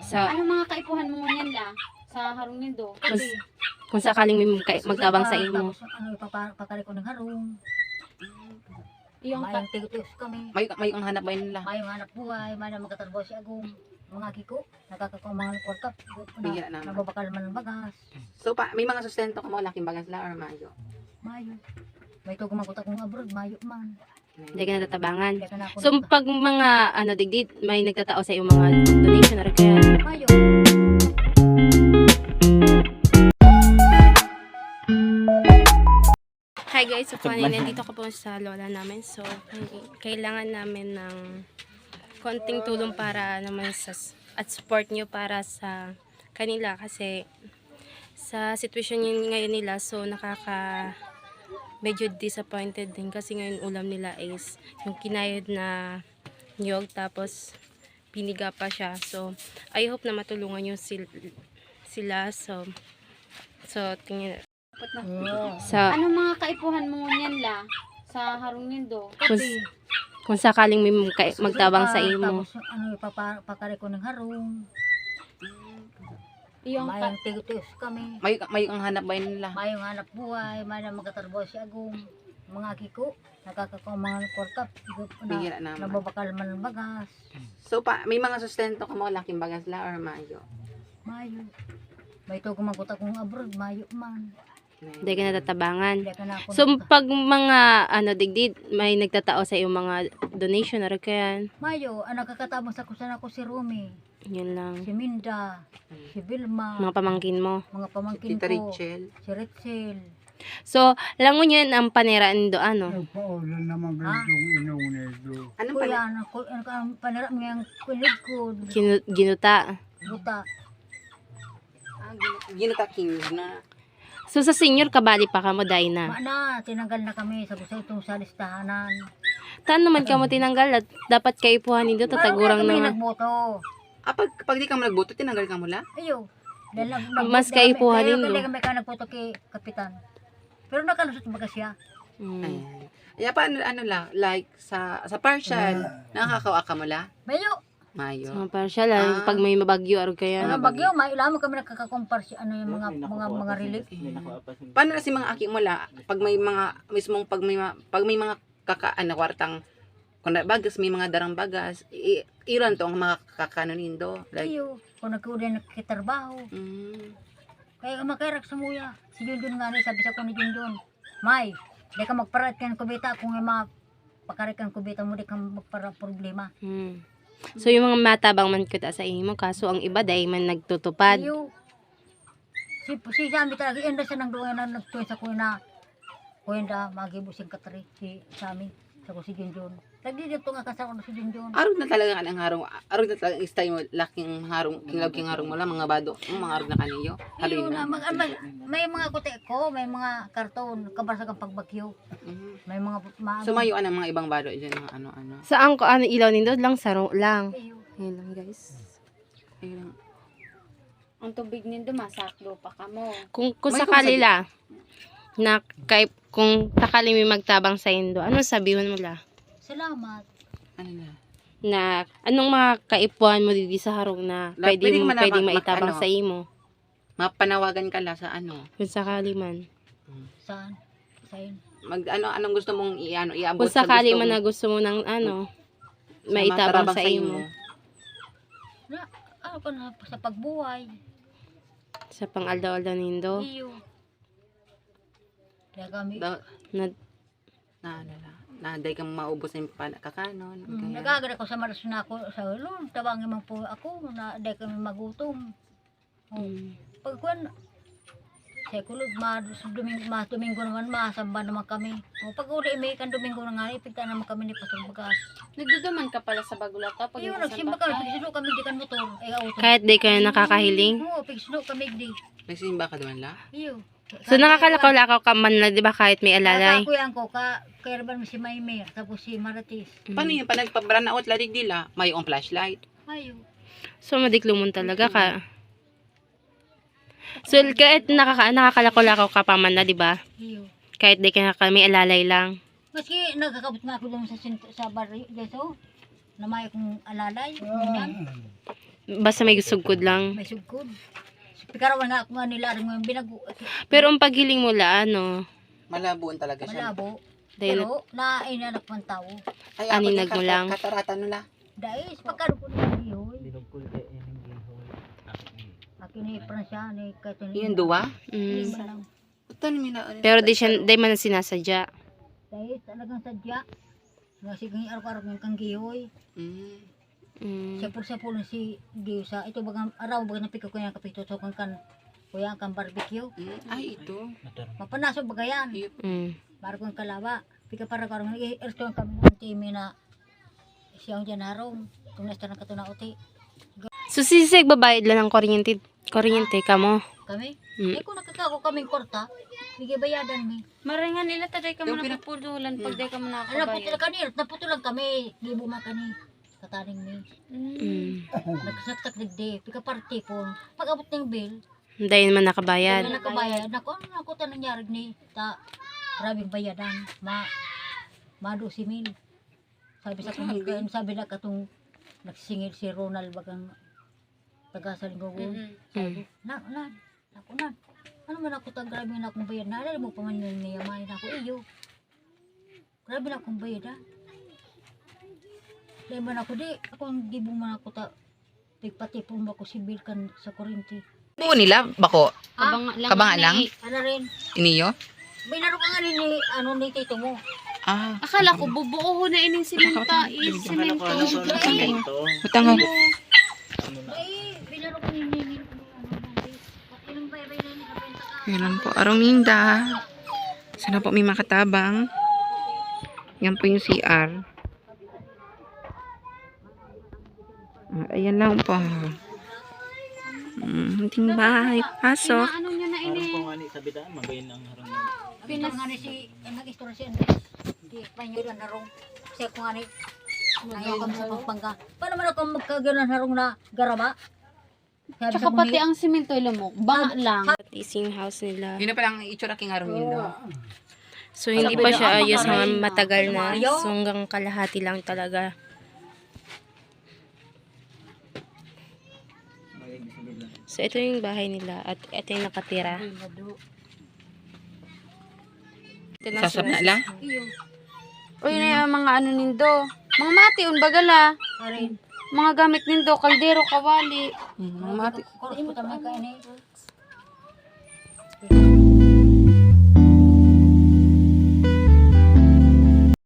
Sa, Ano mga kaipuhan mo niyan la? Sa harong nindo? kung sakaling may magtabang sa imo. Tapos ano, papakari ko ng harong. Yung Mayang tigos kami. May ang hanap ba nila? Mayang hanap buhay, may na magkatrabaho si Agong. Mga kiko, nakakakuha mga kwarta. Bigyan naman. Nababakal man ng bagas. So may mga sustento ka mo, laking bagas la or mayo? Mayo. May ito kumakuta kong abroad, mayo man. Hindi ka natatabangan. Kaya ka na ako So pag mga ano digdid, may nagtatao sa iyo mga donation or kaya. mayo. Hi guys, so kanina nandito ko po sa lola namin. So kailangan namin ng konting tulong para naman at support nyo para sa kanila kasi sa sitwasyon ngayon nila, so medyo disappointed din kasi ngayon ulam nila is yung kinayod na niyog tapos piniga pa siya. So I hope na matulungan nyo sila. So tingin sa ano mga kaipuhan mo niyan la? Sa harong nindo? kung sakaling may magtabang sa imo. Tapos ano, papakari ko ng harong. Yung Mayang tigos kami. May ang hanap ba nila? Mayang hanap buhay, may na magkatrabaho si Agong. Mga kiko, nakakakuha mga kwarta. Bigyan naman. Nababakal man ng bagas. So may mga sustento ka mo, laking bagas la or mayo? Mayo. May ito kumakuta kong abroad, mayo man. Hindi ka natatabangan. Kaya ka na ako So pag mga ano digdid, may nagtatao sa iyo mga donation or kaya. Mayo, ang nakakatapos ako sana ko si Rumi, Yun lang. si Minda, si Vilma, Mga pamangkin mo. mga pamangkin Tita ko, Rachel. si Rachel. So, langon yan ang paniraan do ano. Nagpaulan naman ganitong inong nito. Anong pala? Kuya, ang panarap ngayang kulig ko, Ginuta. buta. Ginuta King na. So sa senior kabali pa kamo day na. Mana, tinanggal na kami sa gusto itong sa listahanan. Taan naman kamo tinanggal at dapat kaipuhan nindo tatagurang kami naman. nagboto. Pag di ka mo nagboto, tinanggal ka mula? Ayo. Mas kaipuhan din nindo. Kami ka nagboto kay kapitan. Pero nakalusot baga siya. Mm. Ayan. Kaya pa ano lang, like sa partial, nakakawa ka mula? Mayo. Mayo. So partial lang pag may mabagyo or kaya. Mga bagyo, may ilamang kami nakakakompare si ano yung mga relief. Paano na si mga aki mula? Pag may mga, mismong pag may mga kwartang, kung bagas, may mga darang bagas, ilan to ang mga kakanonin do? Like, Ayo, kung nagkuha nakikitrabaho. Kaya ka makarak sa muya. Si Junjun nga rin, sabi sa ko ni Junjun, May, di ka magparat ka ng kubita kung may mga pakarik kang kubita mo, di ka magpara problema. Mm. So yung mga matabang man kita sa imo kaso ang iba day man nagtutupad. Ayo, si Sami talaga, yan na siya nang doon na nagtuwin sa kuya na magibusing katari, si Sami, sa ko si Junjun. Lagi dito nga kasama ko si Junjun. arog na talaga ang harong, arog na talaga istay mo, laking harong, king harong mo lang, mga bado, mga arog na kaniyo. Ayo Halin na, na. may mga kote ko, may mga karton, kabasa kang pagbakyo. May mga Sumayo ang mga ibang bado dyan, mga ano-ano. Saan ko ano ilaw nindo lang saro lang. Ayo. Ayun lang guys. Ayun. ang tubig nindo masaklo pa kamo. Kung May sakali la na kung sakali may magtabang sa indo, ano sabihin mo la? Salamat. Ano na? Na anong mga kaipuhan mo dito sa harong na Like, pwedeng pwedeng maitabang ano? sa imo Mapanawagan ka lang sa ano. kung sakali man. Saan? Sa'yo. Anong gusto mong iabot Kung sakali gusto man mo- na gusto mo ng ano sa maitabang matarabang sa imo Na, ano pa na, sa pagbuhay. sa pang-aldaw-aldaw nindo. Iyo. Kaya kami, Da, Na, day kang maubos ng kakanon. Kaya, nagagara ko sa maras na ako, sa ulong, tawangin mo po ako, na dahil kami magutom. Pag kuwan, sa kulog, Domingo naman, masamba naman kami. O, pag uli, may kan Domingo na nga, ipigta naman kami ni Pastor Bagas. Nagduduman ka pala sa Bagulata pag Iyo, nasa nagsimba Baka. kami, pigsilo kami, di kan motor. Ay, auto. kahit di kayo nakakahiling. Oo, pigsilo kami, di. nagsimba ka naman la? Iyo. So nakakalakaw-lakaw ka man na 'di ba kahit may alalay. Kakakuyan ko, kaya ba si Maymir, tapos si Maratis. Paano yun? Pa nagpa-brownout ladig nila, may yung flashlight. Ayo. So madiklumon talaga ka. So kahit nakakalakaw-lakaw ka pa man na 'di ba? Iyo. Kahit di ka may alalay lang. Maski nagkakabot nga ako doon sa barrio, dito, na may akong alalay, ganyan. Basta may sugkod lang. May sugkod. Pikarawan nga ako nga nila rin mga binago. Pero ang paghiling mo la, ano, Malabuon talaga siya. Malabo. dahil Pero nainanak man tao. Ay, Aninag mo lang. Katarata nila. Dahil pagkano ko nila ihoy. Akin ni Pransya ni Katon. Yun, duwa? mm, Ito na mina. pero di man sinasadya. Dahil talagang sadya. Nga sige araw-araw ng kang gihoy. Mm. Sa pulon si Diyosa. Ito bagang araw bagang napika ko yung kapito. So kan kuya kang barbecue. Ay, ito. Mapanaso bagayan. Mm. Baru kong kalawa. Pika para karong erto kami ng timi na siyang dyan harong. Kung nasta ng katuna uti. So sisig babayad lang ng kuryente ka mo. Kami? Mm. Kung nakakako kaming korta, bigay bayadan mi. Maringan nila taday ka mo Yung na pupudulan pag day ka mo Ano nakakabayad. naputo lang kami. Di mo makani. Kataning mi. Mm. Nagsaksak digdi. Pika party po. Pag abot ng bill, Dahil man nakabayad. wala nakabayad. Ano ta nangyari ni? Maraming bayadan. Ma 12,000. Sabi sa kung sabi na katong nagsingil si Ronald bagang tagasan ko. Mm. Ako na. Ano man ako tag grabe na akong bayad na. Alam mo pa man yung niyamain ako. Iyo. Grabe na akong bayad ha. Dahil man ako di. Ako ang gibo man ako ta. Pagpatipon mo ako si bill kan sa kuryente. Buo nila, bako. Kabangan lang? Ano rin. Iniyo? Binaro ka nga ni ni tito mo. Ah. Akala ko bubuo ho na ining simenta. Simento. Utang Ay, binaro ka ni ilang bay-bay na ni kapenta ka. Yan po, arong ninda. Sana po may makatabang. Yan po yung CR. Ayan lang po. Hunting bahay. Pasok. Ano nyo na ini? Pinas nga ni si nag-istorya si Andres. Di pa niyo rin harong. Kasi ako nga ni ayaw kami sa Pampanga. Paano man ako magkaganan harong na garaba? Sabi Tsaka sa pati muni, ang simento lamok. Banga lang. Leasing house nila. Yun na palang itsura king arong ninda. So hindi pa siya ayos hanggang matagal na. So hanggang kalahati lang talaga. So ito yung bahay nila at ito yung nakatira. Ito na Sasap sila. na lang. Uy na yung mga ano nindo. Mga mati, bagala. Arin. Mga gamit nindo, kaldero, kawali. Mati. Kuros po tamay ka ini.